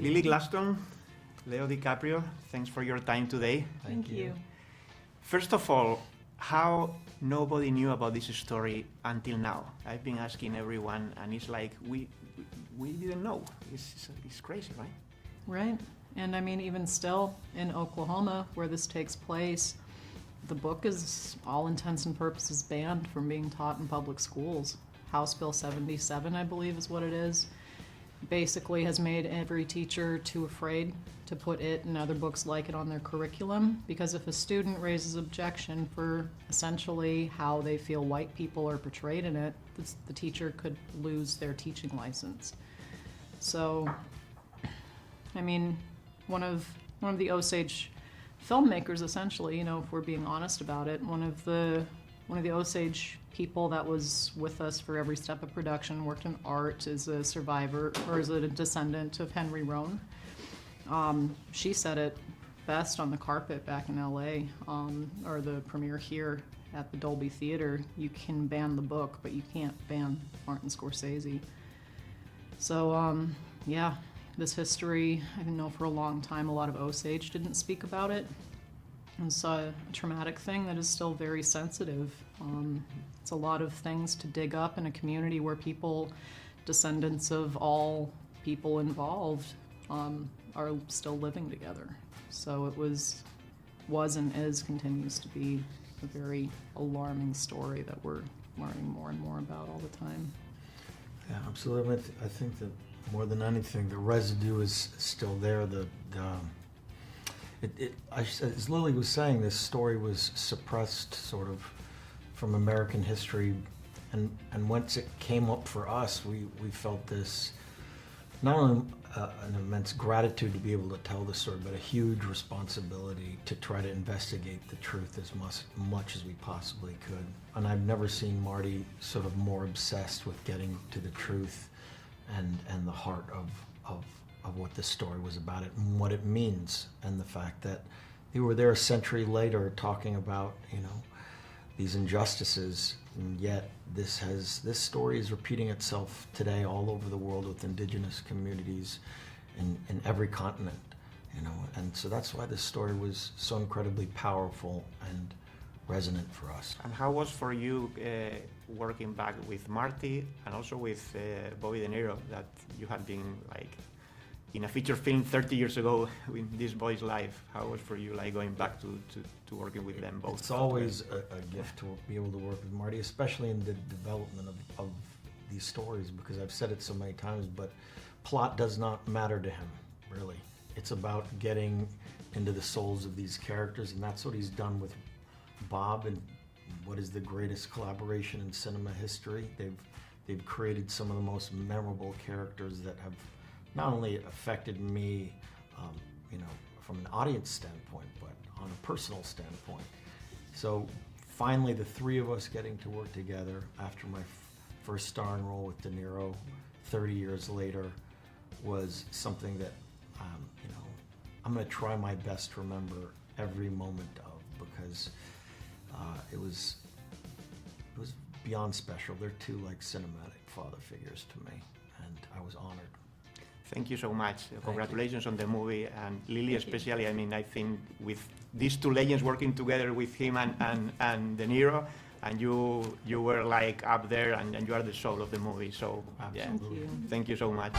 Lily Gladstone, Leo DiCaprio, thanks for your time today. Thank you. First of all, how nobody knew about this story until now? I've been asking everyone, and it's like we didn't know. It's crazy, right? Right. And I mean, even still in Oklahoma, where this takes place, the book is, all intents and purposes, banned from being taught in public schools. House Bill 77, I believe is what it is, basically has made every teacher too afraid to put it and other books like it on their curriculum, because if a student raises objection for essentially how they feel white people are portrayed in it, the teacher could lose their teaching license. So, I mean, one of the Osage filmmakers, essentially, you know, if we're being honest about it, one of the Osage people that was with us for every step of production, worked in art, is a survivor, or is a descendant of Henry Roan. She said it best on the carpet back in LA, or the premiere here at the Dolby Theater. You can ban the book, but you can't ban Martin Scorsese. So, yeah, this history, I know for a long time a lot of Osage didn't speak about it. It's a traumatic thing that is still very sensitive. It's a lot of things to dig up in a community where people, descendants of all people involved, are still living together. So it was and is, continues to be a very alarming story that we're learning more and more about all the time. Yeah, absolutely. I think that more than anything, the residue is still there. As Lily was saying, this story was suppressed sort of from American history, and once it came up for us, we felt this, not only an immense gratitude to be able to tell the story, but a huge responsibility to try to investigate the truth as much as we possibly could. And I've never seen Marty sort of more obsessed with getting to the truth and the heart of what this story was about, it and what it means, and the fact that they were there a century later talking about, you know, these injustices, and yet this story is repeating itself today all over the world with indigenous communities in every continent, you know, and so that's why this story was so incredibly powerful and resonant for us. And how was for you working back with Marty and also with Bobby De Niro, that you had been like in a feature film 30 years ago in this boy's life? How was for you like going back to working with them both? It's always a gift to be able to work with Marty, especially in the development of these stories, because I've said it so many times, but plot does not matter to him, really. It's about getting into the souls of these characters, and that's what he's done with Bob, and what is the greatest collaboration in cinema history. They've created some of the most memorable characters that have not only affected me, you know, from an audience standpoint, but on a personal standpoint. So finally, the three of us getting to work together after my first starring role with De Niro 30 years later was something that, you know, I'm going to try my best to remember every moment of, because it was beyond special. They're two like cinematic father figures to me, and I was honored. Thank you so much. Congratulations on the movie, and Lily especially. I mean, I think with these two legends working together with him and De Niro, and you were like up there, and you are the soul of the movie. So yeah, Thank you. Thank you so much.